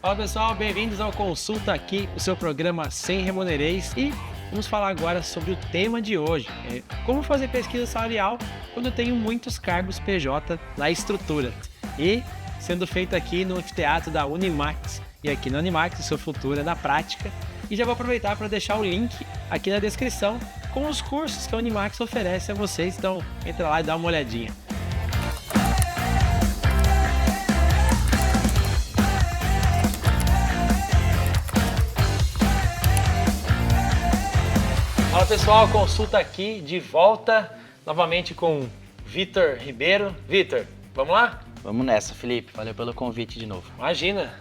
Fala pessoal, bem-vindos ao Consulta Aqui, o seu programa sem remunereis, e vamos falar agora sobre o tema de hoje, como fazer pesquisa salarial quando eu tenho muitos cargos PJ na estrutura. E sendo feito aqui no anfiteatro da Unimax, e aqui na Unimax o seu futuro é na prática. E já vou aproveitar para deixar o link aqui na descrição com os cursos que a Unimax oferece a vocês, então entra lá e dá uma olhadinha. Fala pessoal, Consulta Aqui de volta novamente com Vitor Ribeiro. Vitor, vamos lá? Vamos nessa, Felipe. Valeu pelo convite de novo. Imagina.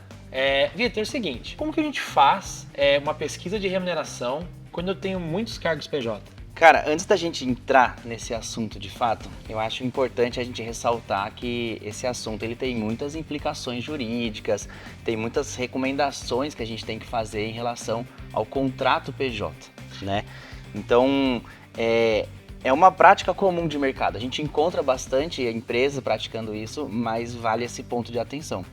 Vitor, é o seguinte, como que a gente faz uma pesquisa de remuneração quando eu tenho muitos cargos PJ? Cara, antes da gente entrar nesse assunto de fato, eu acho importante a gente ressaltar que esse assunto ele tem muitas implicações jurídicas, tem muitas recomendações que a gente tem que fazer em relação ao contrato PJ, né? Então, é uma prática comum de mercado. A gente encontra bastante empresas praticando isso, mas vale esse ponto de atenção.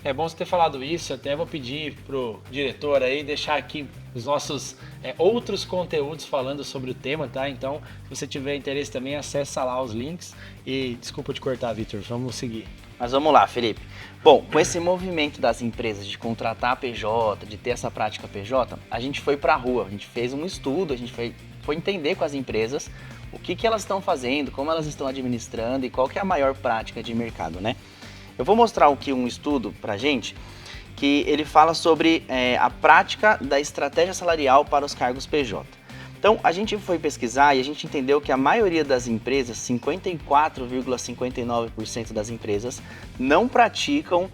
É bom você ter falado isso, até vou pedir pro diretor aí deixar aqui os nossos outros conteúdos falando sobre o tema, tá? Então, se você tiver interesse também, acessa lá os links. E desculpa te cortar, Vitor, vamos seguir. Mas vamos lá, Felipe. Bom, com esse movimento das empresas de contratar PJ, de ter essa prática PJ, a gente foi para a rua, a gente fez um estudo, a gente foi entender com as empresas o que elas estão fazendo, como elas estão administrando e qual que é a maior prática de mercado, né? Eu vou mostrar aqui um estudo pra gente que ele fala sobre a prática da estratégia salarial para os cargos PJ. Então, a gente foi pesquisar e a gente entendeu que a maioria das empresas, 54,59% das empresas, não praticam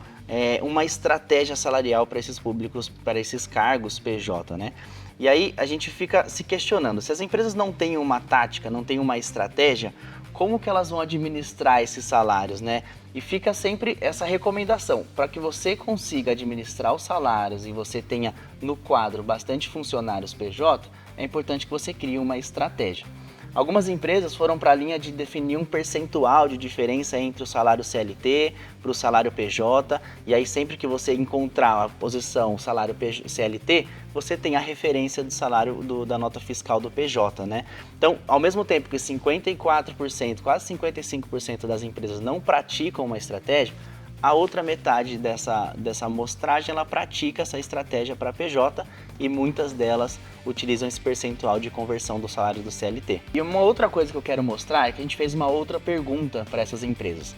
uma estratégia salarial para esses públicos, para esses cargos PJ, né? E aí a gente fica se questionando, se as empresas não têm uma tática, não têm uma estratégia, como que elas vão administrar esses salários, né? E fica sempre essa recomendação, para que você consiga administrar os salários e você tenha no quadro bastante funcionários PJ, é importante que você crie uma estratégia. Algumas empresas foram para a linha de definir um percentual de diferença entre o salário CLT para o salário PJ, e aí sempre que você encontrar a posição salário CLT, você tem a referência do salário da nota fiscal do PJ, né? Então, ao mesmo tempo que 54%, quase 55% das empresas não praticam uma estratégia, a outra metade dessa amostragem, ela pratica essa estratégia para PJ e muitas delas utilizam esse percentual de conversão do salário do CLT. E uma outra coisa que eu quero mostrar é que a gente fez uma outra pergunta para essas empresas.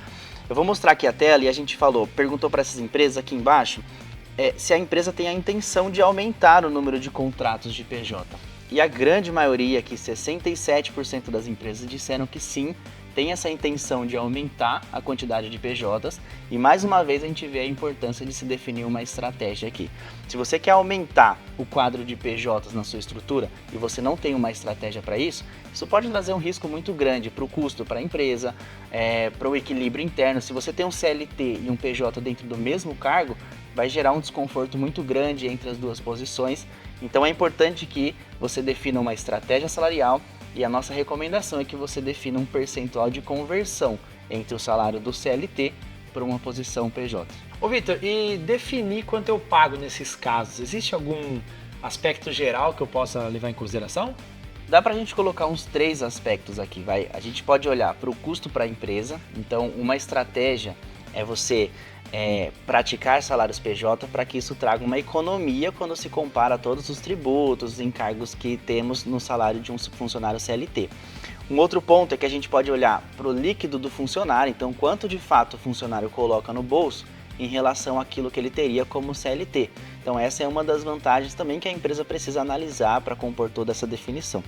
Eu vou mostrar aqui a tela e a gente perguntou para essas empresas aqui embaixo se a empresa tem a intenção de aumentar o número de contratos de PJ. E a grande maioria, aqui 67% das empresas, disseram que sim, tem essa intenção de aumentar a quantidade de PJs, e mais uma vez a gente vê a importância de se definir uma estratégia aqui. Se você quer aumentar o quadro de PJs na sua estrutura e você não tem uma estratégia para isso, isso pode trazer um risco muito grande para o custo para a empresa, para o equilíbrio interno. Se você tem um CLT e um PJ dentro do mesmo cargo, vai gerar um desconforto muito grande entre as duas posições. Então é importante que você defina uma estratégia salarial, e a nossa recomendação é que você defina um percentual de conversão entre o salário do CLT para uma posição PJ. Ô Vitor, e definir quanto eu pago nesses casos, existe algum aspecto geral que eu possa levar em consideração? Dá pra gente colocar uns 3 aspectos aqui, vai. A gente pode olhar para o custo para a empresa, então uma estratégia é você praticar salários PJ para que isso traga uma economia quando se compara todos os tributos, os encargos que temos no salário de um funcionário CLT. Um outro ponto é que a gente pode olhar para o líquido do funcionário, então quanto de fato o funcionário coloca no bolso em relação àquilo que ele teria como CLT. Então essa é uma das vantagens também que a empresa precisa analisar para compor toda essa definição.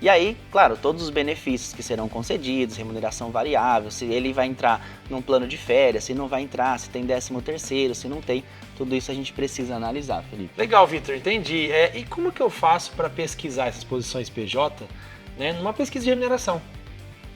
E aí, claro, todos os benefícios que serão concedidos, remuneração variável, se ele vai entrar num plano de férias, se não vai entrar, se tem 13º, se não tem, tudo isso a gente precisa analisar, Felipe. Legal, Vitor, entendi. E como que eu faço para pesquisar essas posições PJ, né, numa pesquisa de remuneração?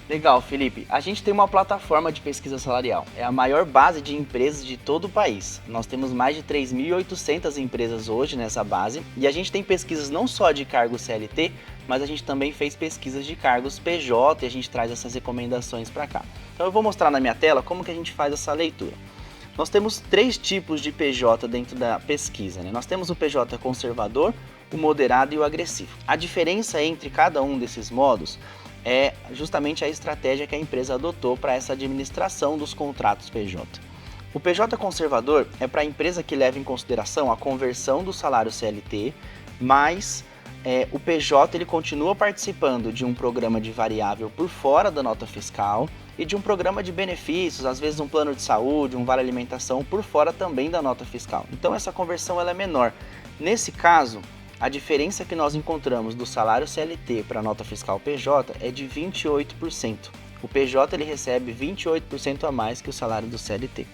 Legal, Felipe. A gente tem uma plataforma de pesquisa salarial. É a maior base de empresas de todo o país. Nós temos mais de 3.800 empresas hoje nessa base. E a gente tem pesquisas não só de cargos CLT, mas a gente também fez pesquisas de cargos PJ e a gente traz essas recomendações para cá. Então eu vou mostrar na minha tela como que a gente faz essa leitura. Nós temos 3 tipos de PJ dentro da pesquisa, né? Nós temos o PJ conservador, o moderado e o agressivo. A diferença entre cada um desses modos é justamente a estratégia que a empresa adotou para essa administração dos contratos PJ. O PJ conservador é para a empresa que leva em consideração a conversão do salário CLT, mas o PJ ele continua participando de um programa de variável por fora da nota fiscal e de um programa de benefícios, às vezes um plano de saúde, um vale alimentação por fora também da nota fiscal. Então essa conversão ela é menor. Nesse caso, a diferença que nós encontramos do salário CLT para a nota fiscal PJ é de 28%. O PJ ele recebe 28% a mais que o salário do CLT.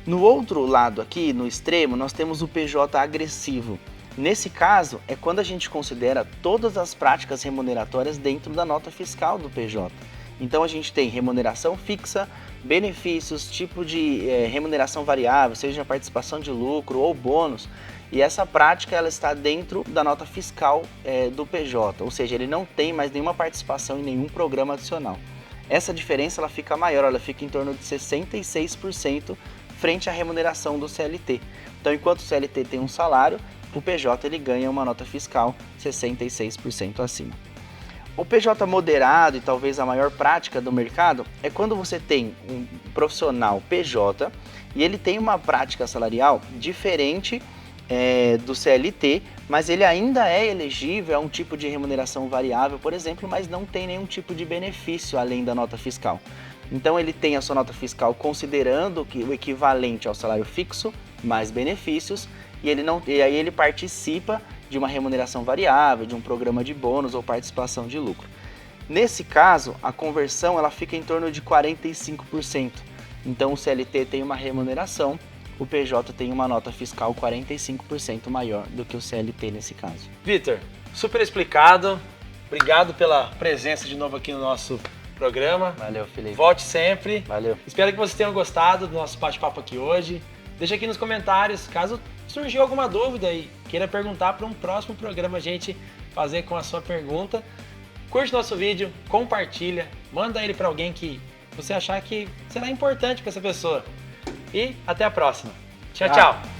No outro lado aqui, no extremo, nós temos o PJ agressivo. Nesse caso, é quando a gente considera todas as práticas remuneratórias dentro da nota fiscal do PJ. Então a gente tem remuneração fixa, benefícios, tipo de remuneração variável, seja participação de lucro ou bônus, e essa prática ela está dentro da nota fiscal do PJ, ou seja, ele não tem mais nenhuma participação em nenhum programa adicional. Essa diferença ela fica maior, ela fica em torno de 66% frente à remuneração do CLT. Então, enquanto o CLT tem um salário, o PJ ele ganha uma nota fiscal 66% acima. O PJ moderado e talvez a maior prática do mercado é quando você tem um profissional PJ e ele tem uma prática salarial diferente do CLT, mas ele ainda é elegível a um tipo de remuneração variável, por exemplo, mas não tem nenhum tipo de benefício além da nota fiscal. Então ele tem a sua nota fiscal considerando o equivalente ao salário fixo, mais benefícios, e aí ele participa de uma remuneração variável, de um programa de bônus ou participação de lucro. Nesse caso, a conversão ela fica em torno de 45%. Então o CLT tem uma remuneração, o PJ tem uma nota fiscal 45% maior do que o CLT nesse caso. Vitor, super explicado. Obrigado pela presença de novo aqui no nosso programa. Valeu, Felipe. Volte sempre. Valeu. Espero que vocês tenham gostado do nosso bate-papo aqui hoje. Deixa aqui nos comentários, caso surgiu alguma dúvida e queira perguntar para um próximo programa a gente fazer com a sua pergunta. Curte nosso vídeo, compartilha, manda ele para alguém que você achar que será importante para essa pessoa. E até a próxima. Tchau, tchau.